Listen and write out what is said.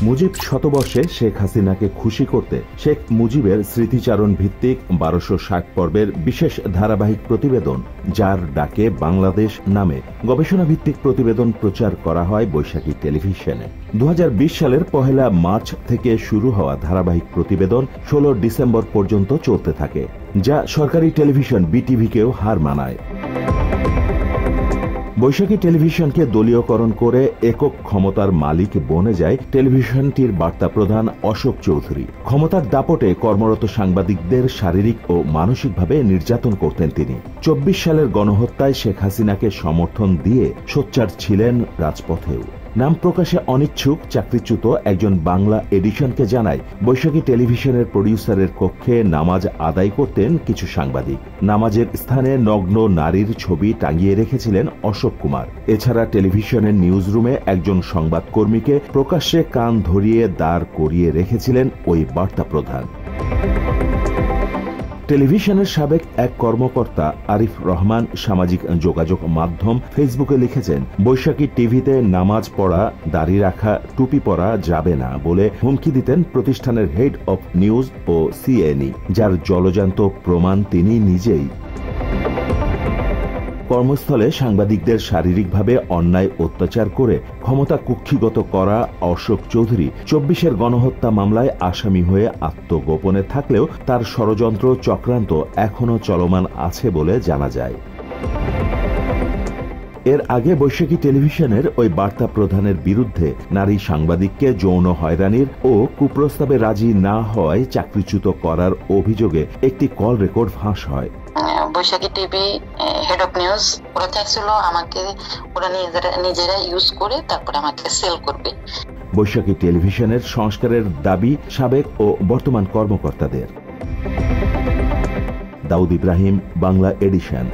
মুজিব শতবর্ষে শেখ হাসিনাকে খুশি করতে শেখ মুজিবের স্মৃতিচারণ ভিত্তিক 1260 পর্বের বিশেষ ধারাবাহিক প্রতিবেদন যার ডাকে বাংলাদেশ নামে গবেষণা ভিত্তিক প্রতিবেদন প্রচার করা হয় বৈশাখী টেলিভিশনে। 2020 সালের 1 মার্চ থেকে শুরু হওয়া ধারাবাহিক প্রতিবেদন 16 ডিসেম্বর পর্যন্ত চলতে থাকে, যা সরকারি টেলিভিশন বিটিভিকেও হার মানায়। বৈশাখী টেলিভিশনকে দলীয়করণ করে একক ক্ষমতার মালিক বনে যায় টেলিভিশনটির বার্তা প্রধান অশোক চৌধুরী। ক্ষমতার দাপটে কর্মরত সাংবাদিকদের শারীরিক ও মানসিকভাবে নির্যাতন করতেন তিনি। 24 সালের গণহত্যায় শেখ হাসিনাকে সমর্থন দিয়ে সোচ্চার ছিলেন রাজপথেও। নাম প্রকাশে অনিচ্ছুক চাকরিচ্যুত একজন বাংলা এডিশনকে জানায়, বৈশাখী টেলিভিশনের প্রডিউসারের কক্ষে নামাজ আদায় করতেন কিছু সাংবাদিক। নামাজের স্থানে নগ্ন নারীর ছবি টাঙিয়ে রেখেছিলেন অশোক কুমার। এছাড়া টেলিভিশনের নিউজরুমে একজন সংবাদকর্মীকে প্রকাশ্যে কান ধরিয়ে দাঁড় করিয়ে রেখেছিলেন ওই বার্তা প্রধান। টেলিভিশনের সাবেক এক কর্মকর্তা আরিফ রহমান সামাজিক যোগাযোগ মাধ্যম ফেসবুকে লিখেছেন, বৈশাখী টিভিতে নামাজ পড়া, দাড়ি রাখা, টুপি পরা যাবে না বলে হুমকি দিতেন প্রতিষ্ঠানের হেড অব নিউজ ও সিএনই, যার জলজান্ত প্রমাণ তিনি নিজেই। কর্মস্থলে সাংবাদিকদের শারীরিকভাবে অন্যায় অত্যাচার করে ক্ষমতা কুক্ষিগত করা অশোক চৌধুরী 24-এর গণহত্যা মামলায় আসামি হয়ে আত্মগোপনে থাকলেও তার ষড়যন্ত্র চক্রান্ত এখনও চলমান আছে বলে জানা যায়। এর আগে বৈশাখী টেলিভিশনের ওই বার্তা প্রধানের বিরুদ্ধে নারী সাংবাদিককে যৌন হয়রানির ও কুপ্রস্তাবে রাজি না হওয়ায় চাকরিচ্যুত করার অভিযোগে একটি কল রেকর্ড ফাঁস হয়। বৈশাখী টিভি হেড অফ নিউজ ওরা চাইছিল আমাকে, ওরা নিজেরা ইউজ করে তারপরে আমাকে সেল করবে। বৈশাখী টেলিভিশনের সংস্কারের দাবি সাবেক ও বর্তমান কর্মকর্তাদের। দাউদ ইব্রাহিম, বাংলা এডিশন।